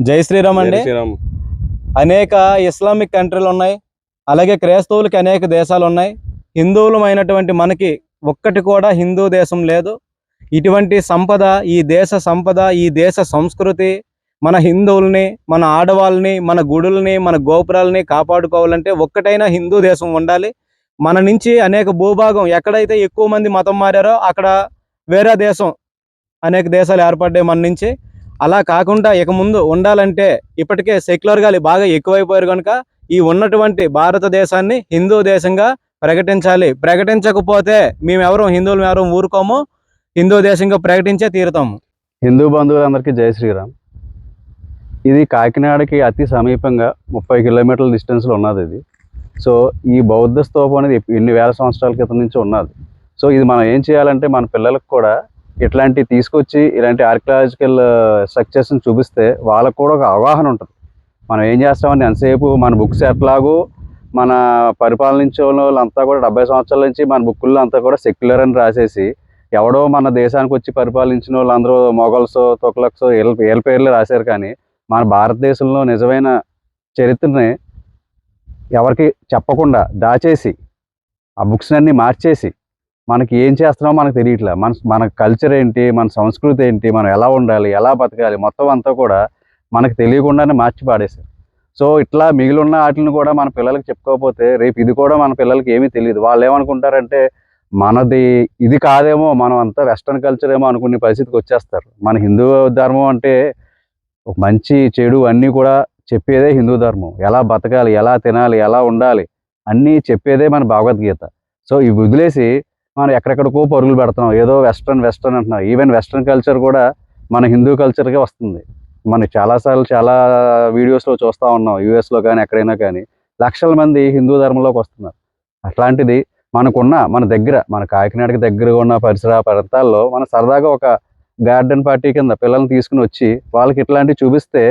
జై శ్రీరామ్ అండి. అనేక ఇస్లామిక్ కంట్రీలు ఉన్నాయి, అలాగే క్రైస్తవులకి అనేక దేశాలు ఉన్నాయి. హిందువులమైనటువంటి మనకి ఒక్కటి కూడా హిందూ దేశం లేదు. ఇటువంటి సంపద, ఈ దేశ సంపద, ఈ దేశ సంస్కృతి, మన హిందువుల్ని, మన ఆడవాళ్ళని, మన గుడుల్ని, మన గోపురాలని కాపాడుకోవాలంటే ఒక్కటైనా హిందూ దేశం ఉండాలి. మన నుంచి అనేక భూభాగం ఎక్కడైతే ఎక్కువ మంది మతం మారారో అక్కడ వేరే దేశం, అనేక దేశాలు ఏర్పడ్డాయి మన నుంచి. అలా కాకుండా ఇక ముందు ఉండాలంటే ఇప్పటికే సెక్యులర్గా బాగా ఎక్కువైపోయారు కనుక ఈ ఉన్నటువంటి భారతదేశాన్ని హిందూ దేశంగా ప్రకటించాలి. ప్రకటించకపోతే మేమెవరం హిందువులు ఎవరం ఊరుకోము, హిందూ దేశంగా ప్రకటించే తీరుతాము. హిందూ బంధువులందరికీ జై శ్రీరామ్. ఇది కాకినాడకి అతి సమీపంగా 30 కిలోమీటర్ల డిస్టెన్స్లో ఉన్నది ఇది. సో ఈ బౌద్ధ స్తూపం అనేది ఎన్ని వేల సంవత్సరాల క్రితం నుంచి ఉన్నది. సో ఇది మనం ఏం చేయాలంటే మన పిల్లలకు కూడా ఇట్లాంటివి తీసుకొచ్చి ఇలాంటి ఆర్కియలాజికల్ స్ట్రక్చర్స్ని చూపిస్తే వాళ్ళకు కూడా ఒక అవగాహన ఉంటుంది. మనం ఏం చేస్తామని ఎంతసేపు మన బుక్స్ ఎట్లాగో మన పరిపాలించే వాళ్ళంతా కూడా 70 సంవత్సరాల నుంచి మన బుక్కుల్లో అంతా కూడా సెక్యులర్ అని రాసేసి ఎవడో మన దేశానికి వచ్చి పరిపాలించిన వాళ్ళందరూ మొఘల్సో తుగ్లక్సో వీళ్ళ పేర్లు రాశారు. కానీ మన భారతదేశంలో నిజమైన చరిత్రని ఎవరికి చెప్పకుండా దాచేసి ఆ బుక్స్ అన్నీ మార్చేసి మనకి ఏం చేస్తున్నామో మనకు తెలియట్లే. మన కల్చర్ ఏంటి, మన సంస్కృతి ఏంటి, మనం ఎలా ఉండాలి, ఎలా బతకాలి, మొత్తం అంతా కూడా మనకు తెలియకుండానే మార్చి పాడేశారు. సో ఇట్లా మిగిలిన వాటిని కూడా మన పిల్లలకి చెప్పుకోకపోతే రేపు ఇది కూడా మన పిల్లలకి ఏమీ తెలియదు. వాళ్ళు ఏమనుకుంటారంటే మనది ఇది కాదేమో, మనం అంతా వెస్ట్రన్ కల్చర్ ఏమో అనుకునే పరిస్థితికి వచ్చేస్తారు. మన హిందూ ధర్మం అంటే ఒక మంచి చెడు అన్నీ కూడా చెప్పేదే హిందూ ధర్మం. ఎలా బతకాలి, ఎలా తినాలి, ఎలా ఉండాలి అన్నీ చెప్పేదే మన భగవద్గీత. సో ఇవి వదిలేసి మనం ఎక్కడెక్కడికో పరుగులు పెడుతున్నాం, ఏదో వెస్ట్రన్ అంటున్నాం. ఈవెన్ వెస్ట్రన్ కల్చర్ కూడా మన హిందూ కల్చర్కే వస్తుంది. మనం చాలాసార్లు చాలా వీడియోస్లో చూస్తూ ఉన్నాం. యూఎస్లో కానీ ఎక్కడైనా కానీ లక్షల మంది హిందూ ధర్మంలోకి వస్తున్నారు. అట్లాంటిది మన దగ్గర మన కాకినాడకి దగ్గరగా ఉన్న పరిసర ప్రాంతాల్లో మన సరదాగా ఒక గార్డెన్ పార్టీ కింద పిల్లల్ని తీసుకుని వచ్చి వాళ్ళకి ఇట్లాంటివి చూపిస్తే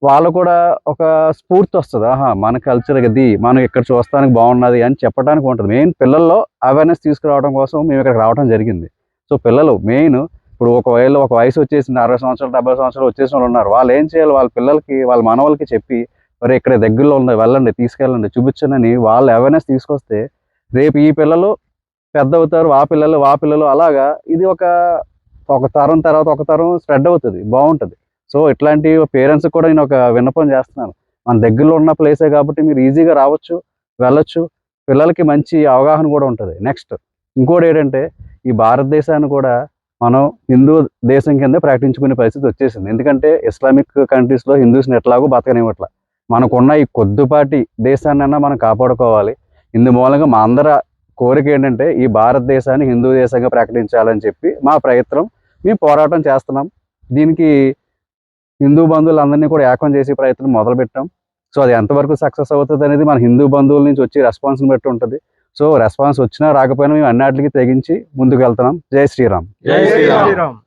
వాళ్ళు కూడా ఒక స్ఫూర్తి వస్తుంది. ఆహా, మన కల్చర్ ఇది, మనం ఇక్కడ చూస్తానికి బాగున్నది అని చెప్పడానికి ఉంటుంది. మెయిన్ పిల్లల్లో అవేర్నెస్ తీసుకురావడం కోసం మేము ఇక్కడికి రావడం జరిగింది. సో పిల్లలు మెయిన్ ఇప్పుడు ఒకవేళ ఒక వయసు వచ్చేసిన 60 సంవత్సరాలు 70 సంవత్సరాలు వచ్చేసిన వాళ్ళు ఉన్నారు. వాళ్ళు ఏం చేయాలి, వాళ్ళ పిల్లలకి వాళ్ళ మనవలకి చెప్పి మరి ఇక్కడ దగ్గరలో ఉంది, వెళ్ళండి, తీసుకెళ్ళండి, చూపించండి వాళ్ళు అవేర్నెస్ తీసుకొస్తే రేపు ఈ పిల్లలు పెద్ద అవుతారు, ఆ పిల్లలు అలాగా ఇది ఒక తరం తర్వాత ఒక తరం స్ప్రెడ్ అవుతుంది, బాగుంటుంది. సో ఇట్లాంటి పేరెంట్స్కి కూడా నేను ఒక విన్నపం చేస్తున్నాను. మన దగ్గరలో ఉన్న ప్లేసే కాబట్టి మీరు ఈజీగా రావచ్చు, వెళ్ళొచ్చు, పిల్లలకి మంచి అవగాహన కూడా ఉంటుంది. నెక్స్ట్ ఇంకోటి ఏంటంటే ఈ భారతదేశాన్ని కూడా మనం హిందూ దేశం కింద ప్రకటించుకునే పరిస్థితి వచ్చేసింది. ఎందుకంటే ఇస్లామిక్ కంట్రీస్లో హిందూస్ని ఎట్లాగో బతకనివ్వట్ల. మనకున్న ఈ కొద్దిపాటి దేశాన్నైనా మనం కాపాడుకోవాలి. ఇందు మూలంగా మా అందరి కోరిక ఏంటంటే ఈ భారతదేశాన్ని హిందూ దేశంగా ప్రకటించాలని చెప్పి మా ప్రయత్నం, మేము పోరాటం చేస్తున్నాం. దీనికి హిందూ బంధువులందరినీ కూడా ఏకం చేసే ప్రయత్నం మొదలుపెట్టాం. సో అది ఎంతవరకు సక్సెస్ అవుతుంది అనేది మన హిందూ బంధువుల నుంచి వచ్చి రెస్పాన్స్ని బట్టి ఉంటుంది. సో రెస్పాన్స్ వచ్చినా రాకపోయినా మేము అన్నిటికీ తెగించి ముందుకు వెళ్తున్నాం. జై శ్రీరామ్. జై శ్రీరామ్.